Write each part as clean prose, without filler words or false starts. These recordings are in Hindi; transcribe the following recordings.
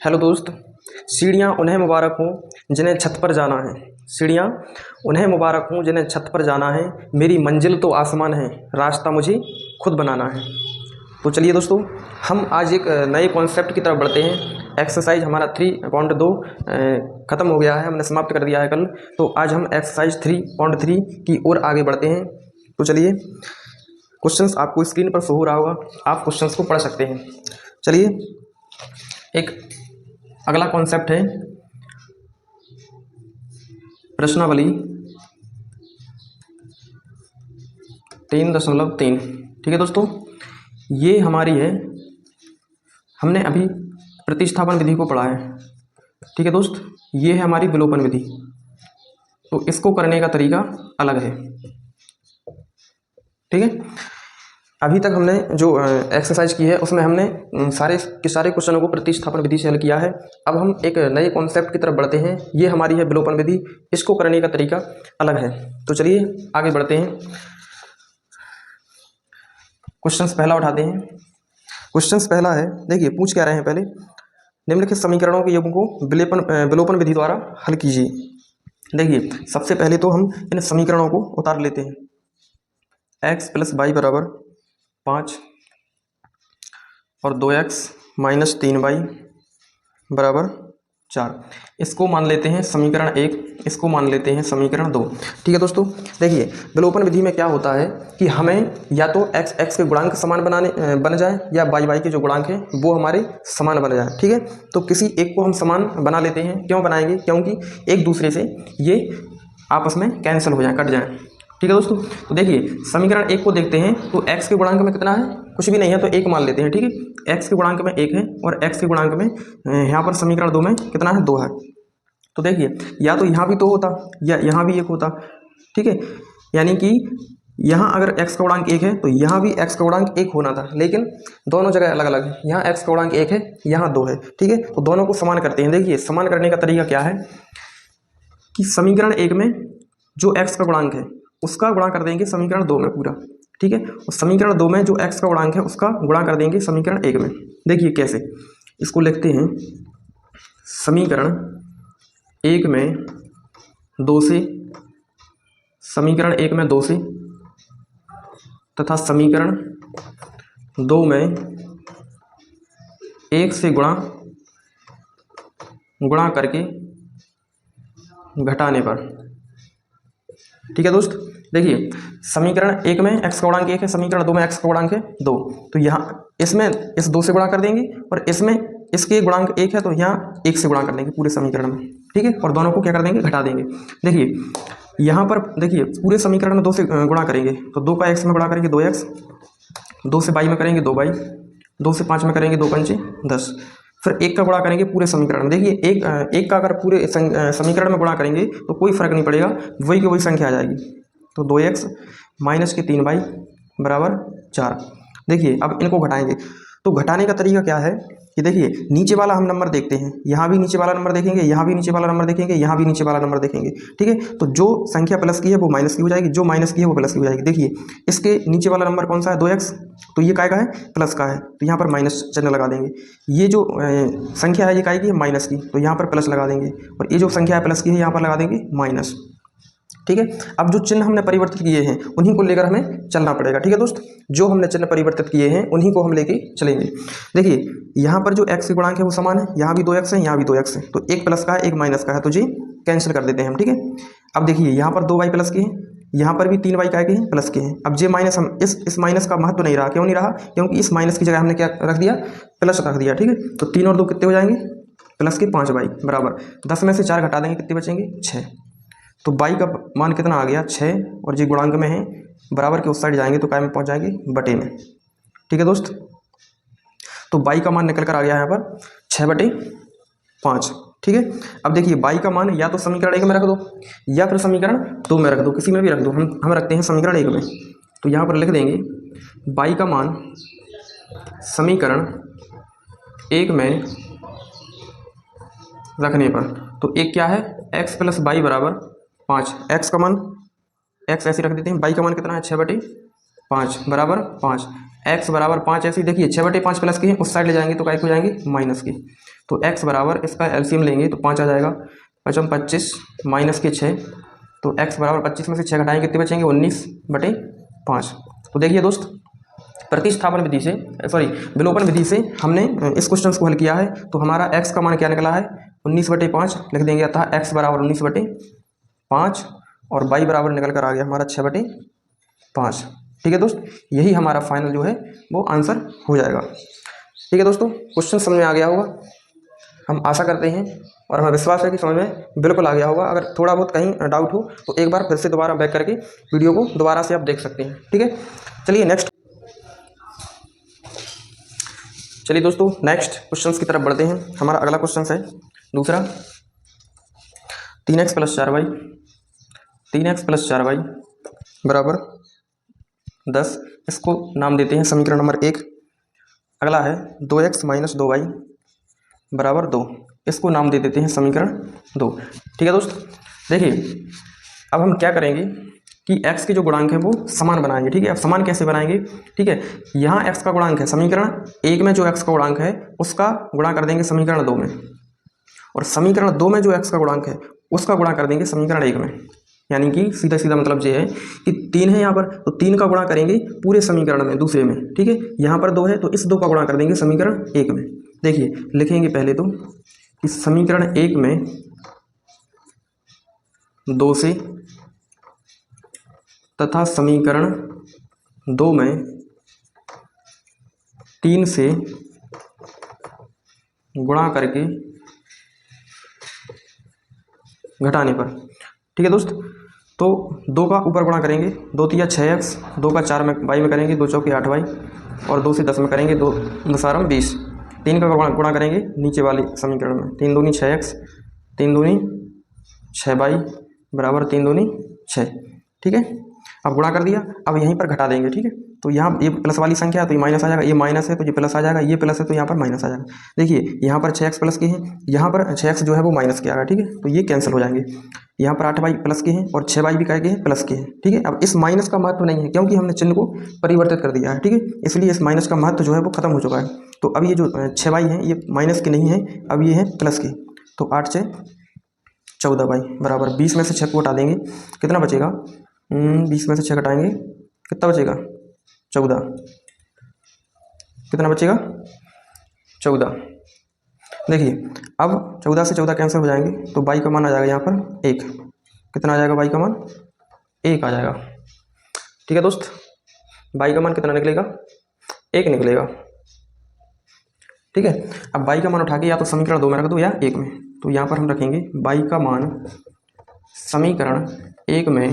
हेलो दोस्त। सीढ़ियाँ उन्हें मुबारक हों जिन्हें छत पर जाना है। सीढ़ियाँ उन्हें मुबारक हों जिन्हें छत पर जाना है। मेरी मंजिल तो आसमान है, रास्ता मुझे खुद बनाना है। तो चलिए दोस्तों, हम आज एक नए कॉन्सेप्ट की तरफ बढ़ते हैं। एक्सरसाइज हमारा 3.2 ख़त्म हो गया है, हमने समाप्त कर दिया है कल। तो आज हम एक्सरसाइज 3.3 की ओर आगे बढ़ते हैं। तो चलिए, क्वेश्चंस आपको स्क्रीन पर शो हो रहा होगा, आप क्वेश्चंस को पढ़ सकते हैं। चलिए, एक अगला कॉन्सेप्ट है प्रश्नावली 3.3। ठीक है दोस्तों, ये हमारी है, हमने अभी प्रतिस्थापन विधि को पढ़ा है। ठीक है दोस्त, ये है हमारी विलोपन विधि। तो इसको करने का तरीका अलग है। ठीक है, अभी तक हमने जो एक्सरसाइज की है उसमें हमने सारे के सारे क्वेश्चनों को प्रतिस्थापन विधि से हल किया है। अब हम एक नए कॉन्सेप्ट की तरफ बढ़ते हैं। ये हमारी है विलोपन विधि, इसको करने का तरीका अलग है। तो चलिए आगे बढ़ते हैं। क्वेश्चंस पहला उठाते हैं। क्वेश्चंस पहला है, देखिए पूछ क्या रहे हैं। पहले निम्नलिखित समीकरणों के योग को विलोपन विधि द्वारा हल कीजिए। देखिए, सबसे पहले तो हम इन समीकरणों को उतार लेते हैं। x + y बराबर 5 और 2x - 3y बराबर 4। इसको मान लेते हैं समीकरण 1, इसको मान लेते हैं समीकरण 2। ठीक है दोस्तों, देखिए विलोपन विधि में क्या होता है कि हमें या तो x के गुणांक समान बन जाए या y के जो गुणांक हैं वो हमारे समान बन जाए। ठीक है, तो किसी एक को हम समान बना लेते हैं। क्यों बनाएंगे? क्योंकि एक दूसरे से ये आपस में कैंसिल हो जाए, कट जाए। ठीक है दोस्तों, तो देखिए समीकरण 1 को देखते हैं। तो x के गुणांक में कितना है? कुछ भी नहीं है, तो 1 मान लेते हैं। ठीक है, x के गुणांक में 1 है और x के गुणांक में यहाँ पर समीकरण 2 में कितना है? 2 है। तो देखिए, या तो यहाँ भी 2 होता या यहाँ भी 1 होता। ठीक है, यानी कि यहाँ अगर x का गुणांक 1 है तो यहाँ भी x का गुणांक 1 होना था, लेकिन दोनों जगह अलग अलग है। यहाँ x का गुणांक 1 है, यहाँ 2 है। ठीक है, तो दोनों को समान करते हैं। देखिए समान करने का तरीका क्या है कि समीकरण 1 में जो x का गुणांक है उसका गुणा कर देंगे समीकरण 2 में पूरा। ठीक है, और समीकरण 2 में जो x का गुणांक है उसका गुणा कर देंगे समीकरण 1 में। देखिए कैसे, इसको लिखते हैं समीकरण 1 में 2 से, समीकरण 1 में 2 से, तथा समीकरण 2 में 1 से गुणा करके घटाने पर। ठीक है दोस्त, देखिए समीकरण 1 में x का गुणांक 1 है, समीकरण 2 में x का गुणांक है 2। तो यहाँ इसमें इस 2 से गुणा कर देंगे और इसमें इसके गुणांक 1 है तो यहाँ 1 से गुणा कर देंगे पूरे समीकरण में। ठीक है, और दोनों को क्या कर देंगे? घटा देंगे। देखिए यहाँ पर देखिए पूरे समीकरण में 2 से गुणा करेंगे तो 2 का x में गुणा करेंगे 2x, 2 से y में करेंगे 2y, 2 से 5 में करेंगे 2 पंचे 10। फिर 1 का गुणा करेंगे पूरे समीकरण में। देखिए एक का अगर पूरे समीकरण में गुणा करेंगे तो कोई फर्क नहीं पड़ेगा, वही की वही संख्या आ जाएगी। तो 2x - 3y बराबर 4। देखिए अब इनको घटाएंगे। तो घटाने का तरीका क्या है कि देखिए नीचे वाला हम नंबर देखते हैं, यहाँ भी नीचे वाला नंबर देखेंगे, यहाँ भी नीचे वाला नंबर देखेंगे, यहाँ भी नीचे वाला नंबर देखेंगे। ठीक है, तो जो संख्या प्लस की है वो माइनस की हो जाएगी, जो माइनस की है वो प्लस की हो जाएगी। देखिए इसके नीचे वाला नंबर कौन सा है? 2x, तो ये काय का है? प्लस का है, तो यहाँ पर माइनस चिन्ह लगा देंगे। ये जो संख्या है ये काय की है? माइनस की, तो यहाँ पर प्लस लगा देंगे। और ये जो संख्या है प्लस की है, यहाँ पर लगा देंगे माइनस। ठीक है, अब जो चिन्ह हमने परिवर्तित किए हैं उन्हीं को लेकर हमें चलना पड़ेगा। ठीक है दोस्त, जो हमने चिन्ह परिवर्तित किए हैं उन्हीं को हम लेके चलेंगे। देखिए यहाँ पर जो x के गुणांक है वो समान है, यहाँ भी 2x है, यहाँ भी 2x है, तो एक प्लस का है एक माइनस का है, तो जी कैंसिल कर देते हैं हम। ठीक है, अब देखिए यहाँ पर 2y प्लस के हैं, यहाँ पर भी 3y का के हैं प्लस के हैं। अब जे माइनस, हम इस माइनस का महत्व नहीं रहा। क्यों नहीं रहा? क्योंकि इस माइनस की जगह हमने क्या रख दिया? प्लस रख दिया। ठीक है, तो 3 और 2 कितने हो जाएंगे? प्लस के 5y बराबर 10 में से 4 घटा देंगे, कितने बचेंगे? 6। तो y का मान कितना आ गया? 6, और जी गुणांक में है, बराबर के उस साइड जाएंगे तो काय में पहुंच जाएंगे? बटे में। ठीक है दोस्त, तो y का मान निकल कर आ गया यहाँ पर 6/5। ठीक है, अब देखिए y का मान या तो समीकरण 1 में रख दो या फिर समीकरण 2 में रख दो, किसी में भी रख दो। हम रखते हैं समीकरण 1 में। तो यहाँ पर लिख देंगे y का मान समीकरण 1 में रखने पर, तो एक क्या है? x + y बराबर 5। x का मान x ऐसे रख देते हैं, y का मान कितना है? 6/5 बराबर 5, x बराबर 5 ऐसे। देखिए 6/5 प्लस की है, उस साइड ले जाएंगे तो काय हो जाएंगे? माइनस की। तो x बराबर इसका एलसीएम लेंगे तो 5 आ जाएगा, 5 25 माइनस के 6, तो x बराबर 25 में से 6 घटाएंगे कितने बचेंगे 19/5। तो देखिए दोस्त, प्रतिस्थापन विधि से विलोपन विधि से हमने इस क्वेश्चन को हल किया है। तो हमारा x का मान क्या निकला है 19/5 लिख देंगे, अतः x बराबर 19/5 और y बराबर निकल कर आ गया हमारा 6/5। ठीक है दोस्त, यही हमारा फाइनल जो है वो आंसर हो जाएगा। ठीक है दोस्तों, क्वेश्चन समझ में आ गया होगा, हम आशा करते हैं और हमें विश्वास है कि समझ में बिल्कुल आ गया होगा। अगर थोड़ा बहुत कहीं डाउट हो तो एक बार फिर से दोबारा बैक करके वीडियो को दोबारा से आप देख सकते हैं। ठीक है, चलिए दोस्तों नेक्स्ट क्वेश्चंस की तरफ बढ़ते हैं। हमारा अगला क्वेश्चन है दूसरा, 3x + 4y, 3x + 4y बराबर 10, इसको नाम देते हैं समीकरण नंबर 1। अगला है 2x - 2y बराबर 2, इसको नाम दे देते हैं समीकरण 2। ठीक है दोस्त, देखिए अब हम क्या करेंगे कि x के जो गुणांक है वो समान बनाएंगे। ठीक है, अब समान कैसे बनाएंगे, ठीक है, यहाँ x का गुणांक है समीकरण 1 में, जो x का गुणांक है उसका गुणा कर देंगे समीकरण 2 में, और समीकरण 2 में जो x का गुणांक है उसका गुणा कर देंगे समीकरण 1 में। यानी कि सीधा सीधा मतलब ये है कि 3 है यहाँ पर, तो 3 का गुणा करेंगे पूरे समीकरण में दूसरे में। ठीक है, यहाँ पर 2 है तो इस 2 का गुणा कर देंगे समीकरण 1 में। देखिए लिखेंगे पहले तो कि समीकरण 1 में 2 से तथा समीकरण 2 में 3 से गुणा करके घटाने पर। ठीक है दोस्त, तो 2 का ऊपर गुणा करेंगे, 2 3 6x, 2 का 4 में y में करेंगे, 2 चौके 8y, और 2 से 10 में करेंगे, 2 9 20। 3 का गुणा करेंगे नीचे वाले समीकरण में, 3 दूनी 6x, 3 दूनी 6y बराबर 3 दूनी 6। ठीक है, अब गुणा कर दिया, अब यहीं पर घटा देंगे। ठीक है, तो यहाँ ये प्लस वाली संख्या है तो ये माइनस आ जाएगा, ये माइनस है तो ये प्लस आ जाएगा, ये प्लस है तो यहाँ पर माइनस आ जाएगा। देखिए यहाँ पर 6x प्लस के हैं, यहाँ पर 6x जो है वो माइनस के आएगा। ठीक है, तो ये कैंसिल हो जाएंगे। यहाँ पर 8y प्लस के हैं और 6y भी कहे हैं प्लस के हैं। ठीक है, अब इस माइनस का महत्व नहीं है क्योंकि हमने चिन्ह को परिवर्तित कर दिया है। ठीक है, इसलिए इस माइनस का महत्व जो है वो खत्म हो चुका है। तो अब ये जो 6y है ये माइनस के नहीं है, अब ये है प्लस के। तो 8 से 14y बराबर 20 में से 6 को हटा देंगे, कितना बचेगा 20 में से 6 घटाएंगे कितना बचेगा 14, कितना बचेगा 14। देखिए अब 14 से 14 कैंसिल हो जाएंगे तो y का मान आ जाएगा यहाँ पर 1, कितना आ जाएगा y का मान 1 आ जाएगा। ठीक है दोस्त, y का मान कितना निकलेगा 1 निकलेगा। ठीक है, अब y का मान उठा के या तो समीकरण 2 में रख दो या 1 में, तो यहाँ पर हम रखेंगे y का मान समीकरण 1 में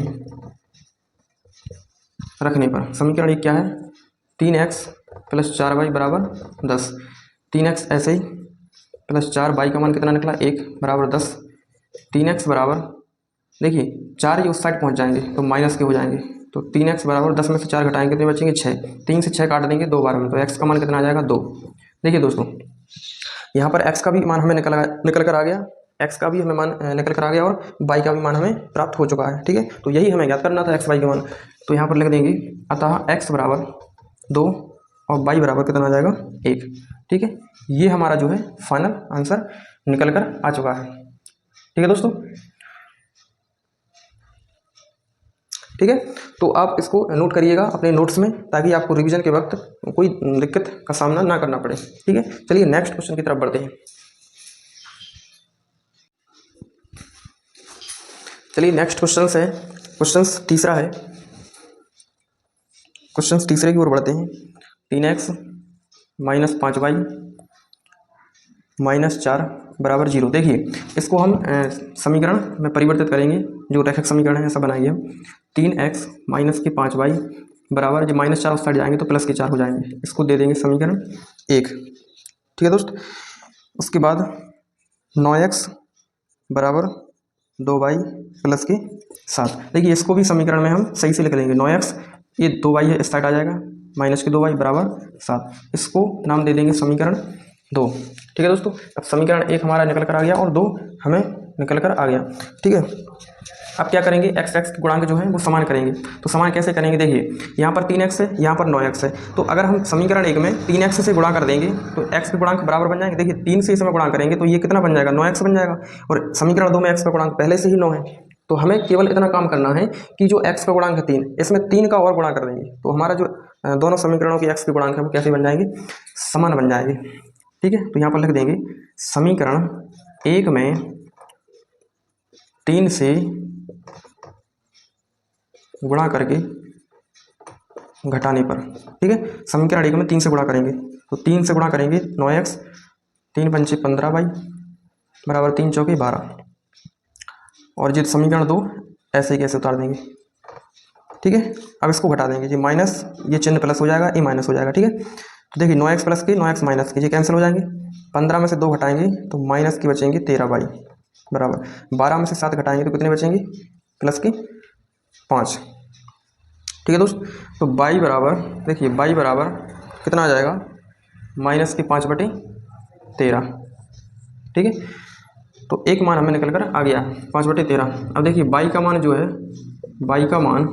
रखने पर, समीकरण 1 क्या है 3x + 4y बराबर 10, 3x ऐसे ही प्लस 4, y का मान कितना निकला 1 बराबर 10, 3x बराबर, देखिए 4 ये उस साइड पहुंच जाएंगे तो माइनस के हो जाएंगे, तो 3x बराबर 10 में से 4 घटाएंगे तो बचेंगे 6, 3 से 6 काट देंगे 2 बार में, तो x का मान कितना आ जाएगा 2। देखिए दोस्तों यहाँ पर x का भी मान हमें निकल कर आ गया, x का भी हमें मान निकल कर आ गया और y का भी मान हमें प्राप्त हो चुका है। ठीक है, तो यही हमें ज्ञात करना था x y का मान, तो यहाँ पर लिख देंगे अतः x बराबर 2 और y बराबर कितना आ जाएगा 1। ठीक है, ये हमारा जो है फाइनल आंसर निकल कर आ चुका है। ठीक है दोस्तों, ठीक है, तो आप इसको नोट करिएगा अपने नोट्स में ताकि आपको रिवीजन के वक्त कोई दिक्कत का सामना ना करना पड़े। ठीक है, चलिए नेक्स्ट क्वेश्चन की तरफ बढ़ते हैं। चलिए नेक्स्ट क्वेश्चन तीसरा है, क्वेश्चन तीसरे की ओर बढ़ते हैं। 3x - 5y - 4 बराबर 0। देखिए इसको हम समीकरण में परिवर्तित करेंगे, जो रैखिक समीकरण है ऐसा बनाएंगे हम। 3x - 5y बराबर, जब -4 उस साइड जाएंगे तो +4 हो जाएंगे, इसको दे देंगे समीकरण 1। ठीक है दोस्त, उसके बाद 9x बराबर 2y + 7। देखिए इसको भी समीकरण में हम सही से लिख लेंगे, 9x ये 2y है इस साइड आ जाएगा, -2y बराबर 7, इसको नाम दे देंगे समीकरण 2। ठीक है दोस्तों, अब समीकरण 1 हमारा निकल कर आ गया और 2 हमें निकल कर आ गया। ठीक है, अब क्या करेंगे, एक्स एक्स के गुणांक जो है वो समान करेंगे। तो समान कैसे करेंगे, देखिए यहाँ पर 3x है, यहाँ पर 9x है। तो अगर हम समीकरण 1 में 3x से गुणा कर देंगे तो x के गुणांक बराबर बन जाएंगे। देखिए 3 से इसमें गुणा करेंगे तो ये कितना बन जाएगा, 9x बन जाएगा। और समीकरण 2 में x का गुणांक पहले से ही 9 है। तो हमें केवल इतना काम करना है कि जो x का गुणांक है 3, इसमें 3 का और गुणा कर देंगे तो हमारा जो दोनों समीकरणों की x के गुणांक है वो कैसे बन जाएंगे, समान बन जाएंगे। ठीक है, तो यहाँ पर लिख देंगे समीकरण 1 में 3 से गुणा करके घटाने पर, ठीक है, समीकरण 1 में 3 से गुणा करेंगे तो 3 से गुणा करेंगे 9x, 3 पंचे 15 बाई बराबर 3 चौके 12। और ये समीकरण 2 ऐसे ही कैसे उतार देंगे। ठीक है, अब इसको घटा देंगे, ये माइनस, ये चिन्ह प्लस हो जाएगा, ये माइनस हो जाएगा। ठीक है, तो देखिए 9x प्लस के 9x माइनस के ये कैंसिल हो जाएंगे। 15 में से 2 घटाएंगे तो माइनस की बचेंगे 13 बाई बराबर 12 में से 7 घटाएंगे तो कितने बचेंगे, प्लस के 5। ठीक है दोस्त, तो बाई बराबर, देखिए बाई बराबर कितना आ जाएगा, माइनस के 5/13। ठीक है, तो एक मान हमें निकल कर आ गया 5/13। अब देखिए बाई का मान जो है, बाई का मान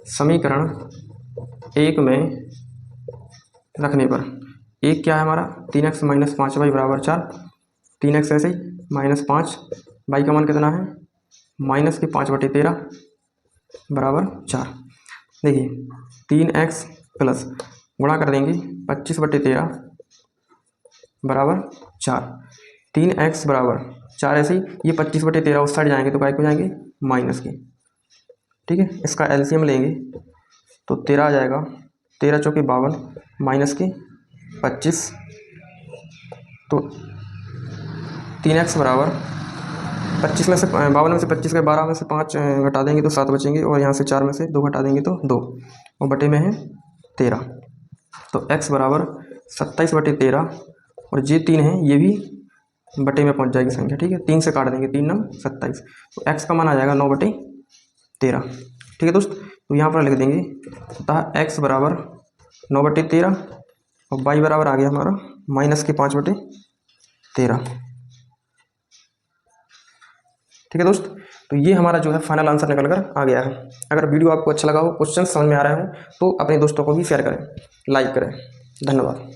समीकरण 1 में रखने पर, एक क्या है हमारा 3x माइनस 5 बाई बराबर 4, 3x ऐसे ही माइनस 5, बाई का मान कितना है माइनस के 5/13 बराबर 4। देखिए 3x प्लस गुणा कर देंगे 25/13 बराबर 4, 3x बराबर 4 ऐसे ही, ये 25/13 उस साइड जाएंगे तो काय को जाएंगे माइनस के। ठीक है, इसका एलसीएम लेंगे तो 13 आ जाएगा, 13 चौके 52 माइनस के 25, तो 3x बराबर 25 में से 52 में से 25 के 12 में से 5 घटा देंगे तो 7 बचेंगे, और यहाँ से 4 में से 2 घटा देंगे तो 2, और बटे में है 13। तो x बराबर 27/13, और ये 3 है, ये भी बटे में पहुँच जाएगी संख्या। ठीक है, 3 से काट देंगे, 3 9 27, तो x का मान आ जाएगा 9/13। ठीक है दोस्त, तो यहाँ पर लिख देंगे अतः x बराबर 9/13 और y बराबर आ गया हमारा माइनस के 5/13। ठीक है दोस्त, तो ये हमारा जो है फाइनल आंसर निकल कर आ गया है। अगर वीडियो आपको अच्छा लगा हो, क्वेश्चन समझ में आ रहे हो तो अपने दोस्तों को भी शेयर करें, लाइक करें। धन्यवाद।